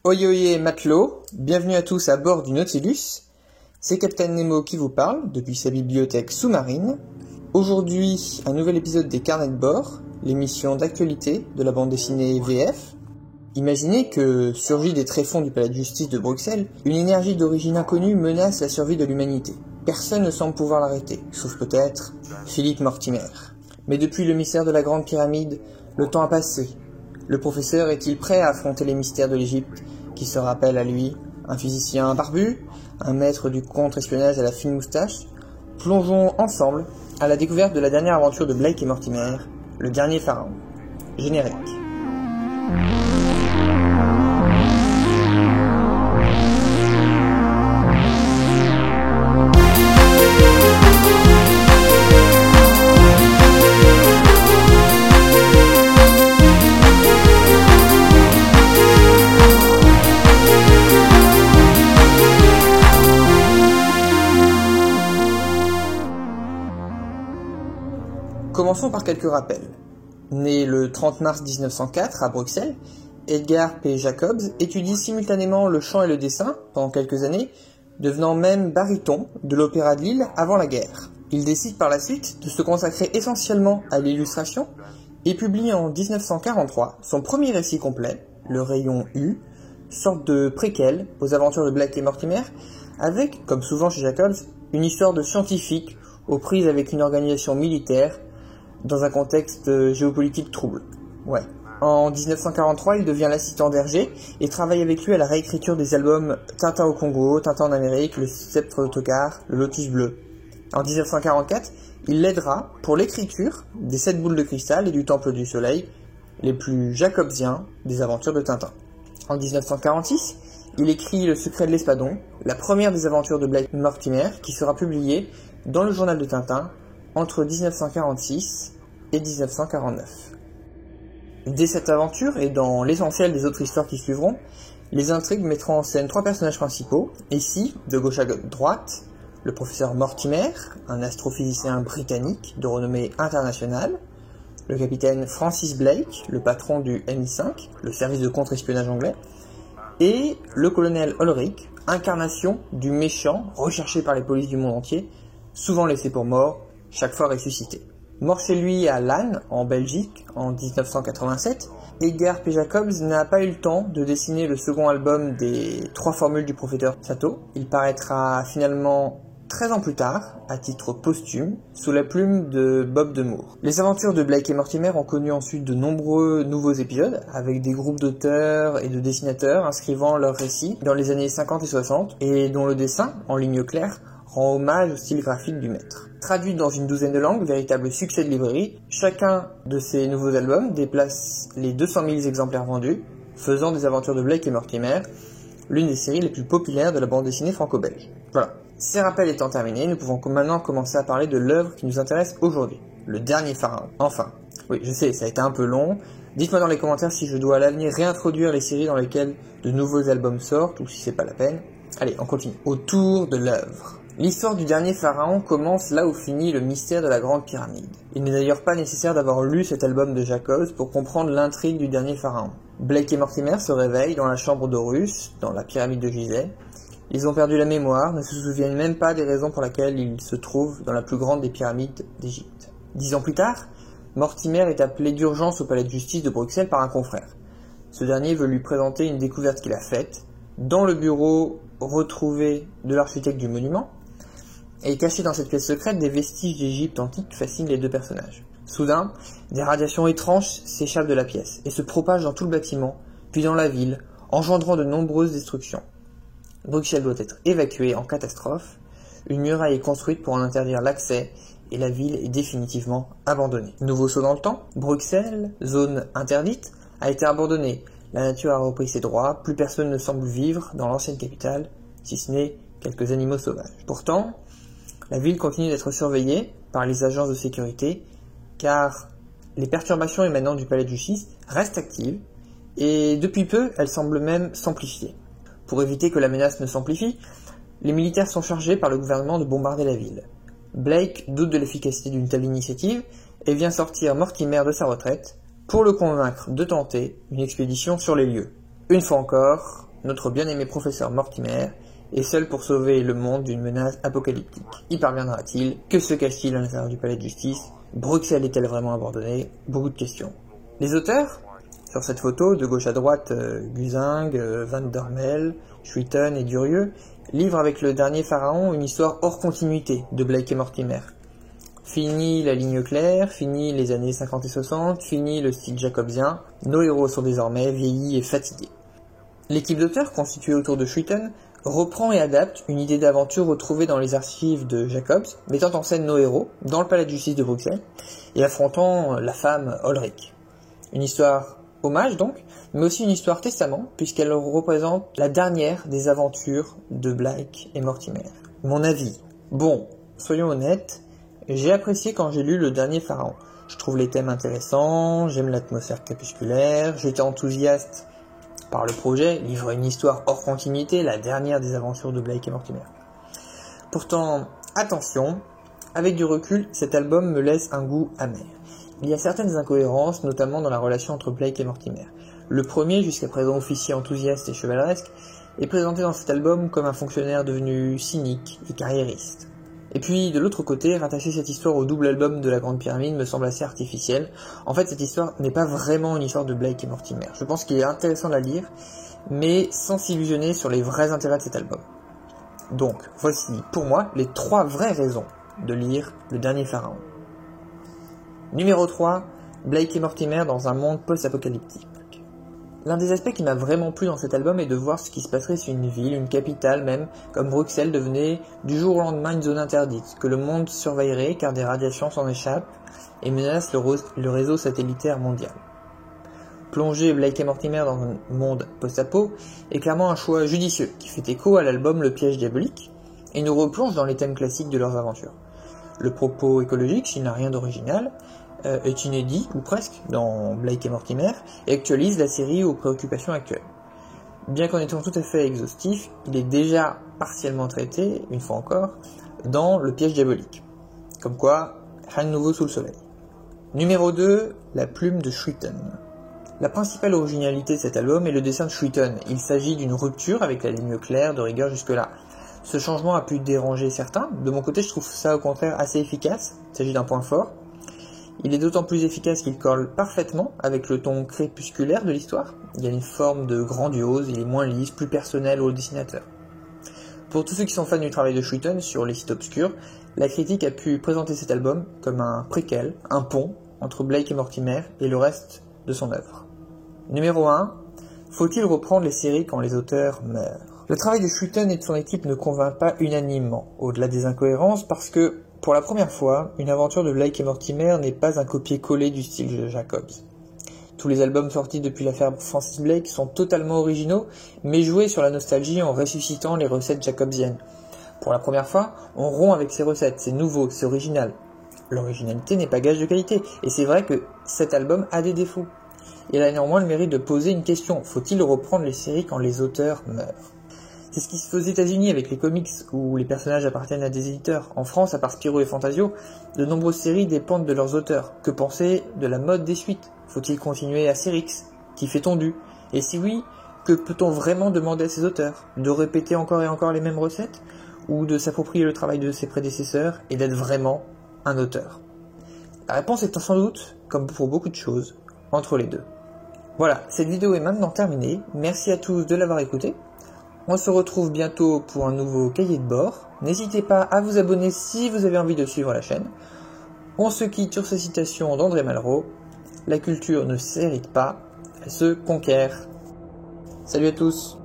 Oyez oyez matelot, bienvenue à tous à bord du Nautilus. C'est Captain Nemo qui vous parle depuis sa bibliothèque sous-marine. Aujourd'hui, un nouvel épisode des Carnets de bord, l'émission d'actualité de la bande dessinée VF. Imaginez que, surgit des tréfonds du palais de justice de Bruxelles, une énergie d'origine inconnue menace la survie de l'humanité. Personne ne semble pouvoir l'arrêter, sauf peut-être Philippe Mortimer. Mais depuis le mystère de la Grande Pyramide, le temps a passé. Le professeur est-il prêt à affronter les mystères de l'Égypte, qui se rappelle à lui, un physicien barbu, un maître du contre-espionnage à la fine moustache? Plongeons ensemble à la découverte de la dernière aventure de Blake et Mortimer, le dernier pharaon. Générique. Commençons par quelques rappels. Né le 30 mars 1904 à Bruxelles, Edgar P. Jacobs étudie simultanément le chant et le dessin pendant quelques années, devenant même baryton de l'Opéra de Lille avant la guerre. Il décide par la suite de se consacrer essentiellement à l'illustration et publie en 1943 son premier récit complet, Le Rayon U, sorte de préquel aux aventures de Blake et Mortimer, avec, comme souvent chez Jacobs, une histoire de scientifique aux prises avec une organisation militaire dans un contexte géopolitique trouble. En 1943, il devient l'assistant d'Hergé et travaille avec lui à la réécriture des albums Tintin au Congo, Tintin en Amérique, Le Sceptre d'Autocar, Le Lotus Bleu. En 1944, il l'aidera pour l'écriture des 7 boules de cristal et du Temple du Soleil, les plus jacobsiens des aventures de Tintin. En 1946, il écrit Le Secret de l'Espadon, la première des aventures de Blake Mortimer, qui sera publiée dans le journal de Tintin entre 1946 et 1949. Dès cette aventure, et dans l'essentiel des autres histoires qui suivront, les intrigues mettront en scène 3 personnages principaux, ici, de gauche à droite, le professeur Mortimer, un astrophysicien britannique de renommée internationale, le capitaine Francis Blake, le patron du MI5, le service de contre-espionnage anglais, et le colonel Ulrich, incarnation du méchant recherché par les polices du monde entier, souvent laissé pour mort, chaque fois ressuscité. Mort chez lui à Lannes, en Belgique, en 1987, Edgar P. Jacobs n'a pas eu le temps de dessiner le second album des 3 formules du professeur Sato. Il paraîtra finalement 13 ans plus tard, à titre posthume, sous la plume de Bob Demour. Les aventures de Blake et Mortimer ont connu ensuite de nombreux nouveaux épisodes, avec des groupes d'auteurs et de dessinateurs inscrivant leurs récits dans les années 50 et 60, et dont le dessin, en ligne claire, rend hommage au style graphique du maître. Traduit dans une douzaine de langues, véritable succès de librairie, chacun de ces nouveaux albums déplace les 200 000 exemplaires vendus, faisant des aventures de Blake et Mortimer l'une des séries les plus populaires de la bande dessinée franco-belge. Voilà. Ces rappels étant terminés, nous pouvons maintenant commencer à parler de l'œuvre qui nous intéresse aujourd'hui, le dernier pharaon. Enfin, oui, je sais, ça a été un peu long. Dites-moi dans les commentaires si je dois à l'avenir réintroduire les séries dans lesquelles de nouveaux albums sortent ou si c'est pas la peine. Allez, on continue. Autour de l'œuvre. L'histoire du dernier pharaon commence là où finit le mystère de la Grande Pyramide. Il n'est d'ailleurs pas nécessaire d'avoir lu cet album de Jacobs pour comprendre l'intrigue du dernier pharaon. Blake et Mortimer se réveillent dans la chambre d'Horus, dans la pyramide de Gizeh. Ils ont perdu la mémoire, ne se souviennent même pas des raisons pour lesquelles ils se trouvent dans la plus grande des pyramides d'Égypte. 10 ans plus tard, Mortimer est appelé d'urgence au palais de justice de Bruxelles par un confrère. Ce dernier veut lui présenter une découverte qu'il a faite dans le bureau retrouvé de l'architecte du monument. Et caché dans cette pièce secrète, des vestiges d'Égypte antique fascinent les 2 personnages. Soudain, des radiations étranges s'échappent de la pièce et se propagent dans tout le bâtiment, puis dans la ville, engendrant de nombreuses destructions. Bruxelles doit être évacuée en catastrophe, une muraille est construite pour en interdire l'accès et la ville est définitivement abandonnée. Nouveau saut dans le temps, Bruxelles, zone interdite, a été abandonnée. La nature a repris ses droits, plus personne ne semble vivre dans l'ancienne capitale, si ce n'est quelques animaux sauvages. Pourtant, la ville continue d'être surveillée par les agences de sécurité, car les perturbations émanant du palais de justice restent actives, et depuis peu, elles semblent même s'amplifier. Pour éviter que la menace ne s'amplifie, les militaires sont chargés par le gouvernement de bombarder la ville. Blake doute de l'efficacité d'une telle initiative et vient sortir Mortimer de sa retraite pour le convaincre de tenter une expédition sur les lieux. Une fois encore, notre bien-aimé professeur Mortimer est seul pour sauver le monde d'une menace apocalyptique. Y parviendra-t-il? Que se cache-t-il à l'intérieur du palais de justice? Bruxelles est-elle vraiment abandonnée? Beaucoup de questions. Les auteurs? Sur cette photo, de gauche à droite, Guzing, Van der Mel, Schuiten et Durieux livrent avec le dernier pharaon une histoire hors continuité de Blake et Mortimer. Fini la ligne claire, fini les années 50 et 60, fini le style jacobsien, nos héros sont désormais vieillis et fatigués. L'équipe d'auteurs, constituée autour de Schuiten, reprend et adapte une idée d'aventure retrouvée dans les archives de Jacobs, mettant en scène nos héros dans le palais de justice de Bruxelles et affrontant la femme Ulrich. Une histoire hommage donc, mais aussi une histoire testament, puisqu'elle représente la dernière des aventures de Blake et Mortimer. Mon avis. Bon, soyons honnêtes, j'ai apprécié quand j'ai lu Le Dernier Pharaon. Je trouve les thèmes intéressants, j'aime l'atmosphère crépusculaire, j'étais enthousiaste par le projet, livre une histoire hors continuité, la dernière des aventures de Blake et Mortimer. Pourtant, attention, avec du recul, cet album me laisse un goût amer. Il y a certaines incohérences, notamment dans la relation entre Blake et Mortimer. Le premier, jusqu'à présent officier enthousiaste et chevaleresque, est présenté dans cet album comme un fonctionnaire devenu cynique et carriériste. Et puis, de l'autre côté, rattacher cette histoire au double album de la Grande Pyramide me semble assez artificiel. En fait, cette histoire n'est pas vraiment une histoire de Blake et Mortimer. Je pense qu'il est intéressant de la lire, mais sans s'illusionner sur les vrais intérêts de cet album. Donc, voici, pour moi, les 3 vraies raisons de lire Le Dernier Pharaon. Numéro 3, Blake et Mortimer dans un monde post-apocalyptique. L'un des aspects qui m'a vraiment plu dans cet album est de voir ce qui se passerait si une ville, une capitale même, comme Bruxelles devenait du jour au lendemain une zone interdite, que le monde surveillerait car des radiations s'en échappent et menacent le réseau satellitaire mondial. Plonger Blake et Mortimer dans un monde post-apo est clairement un choix judicieux qui fait écho à l'album Le Piège diabolique et nous replonge dans les thèmes classiques de leurs aventures. Le propos écologique, s'il n'a rien d'original, est inédit, ou presque, dans Blake et Mortimer, et actualise la série aux préoccupations actuelles. Bien qu'en étant tout à fait exhaustif, il est déjà partiellement traité, une fois encore, dans Le Piège diabolique. Comme quoi, rien de nouveau sous le soleil. Numéro 2, la plume de Schuiten. La principale originalité de cet album est le dessin de Schuiten. Il s'agit d'une rupture avec la ligne claire de rigueur jusque-là. Ce changement a pu déranger certains. De mon côté, je trouve ça au contraire assez efficace. Il s'agit d'un point fort. Il est d'autant plus efficace qu'il colle parfaitement avec le ton crépusculaire de l'histoire. Il y a une forme de grandiose, il est moins lisse, plus personnel au dessinateur. Pour tous ceux qui sont fans du travail de Schuiten sur les sites obscurs, la critique a pu présenter cet album comme un préquel, un pont entre Blake et Mortimer et le reste de son œuvre. Numéro 1. Faut-il reprendre les séries quand les auteurs meurent? Le travail de Schuiten et de son équipe ne convainc pas unanimement, au-delà des incohérences, parce que, pour la première fois, une aventure de Blake et Mortimer n'est pas un copier-coller du style de Jacobs. Tous les albums sortis depuis l'affaire Francis Blake sont totalement originaux, mais joués sur la nostalgie en ressuscitant les recettes jacobsiennes. Pour la première fois, on rompt avec ces recettes, c'est nouveau, c'est original. L'originalité n'est pas gage de qualité, et c'est vrai que cet album a des défauts. Il a néanmoins le mérite de poser une question, faut-il reprendre les séries quand les auteurs meurent? C'est ce qui se fait aux États-Unis avec les comics où les personnages appartiennent à des éditeurs. En France, à part Spirou et Fantasio, de nombreuses séries dépendent de leurs auteurs. Que penser de la mode des suites? Faut-il continuer à Astérix, qui fait tondu? Et si oui, que peut-on vraiment demander à ses auteurs? De répéter encore et encore les mêmes recettes? Ou de s'approprier le travail de ses prédécesseurs et d'être vraiment un auteur? La réponse est sans doute, comme pour beaucoup de choses, entre les deux. Voilà, cette vidéo est maintenant terminée. Merci à tous de l'avoir écoutée. On se retrouve bientôt pour un nouveau cahier de bord. N'hésitez pas à vous abonner si vous avez envie de suivre la chaîne. On se quitte sur ces citations d'André Malraux. La culture ne s'hérite pas, elle se conquiert. Salut à tous!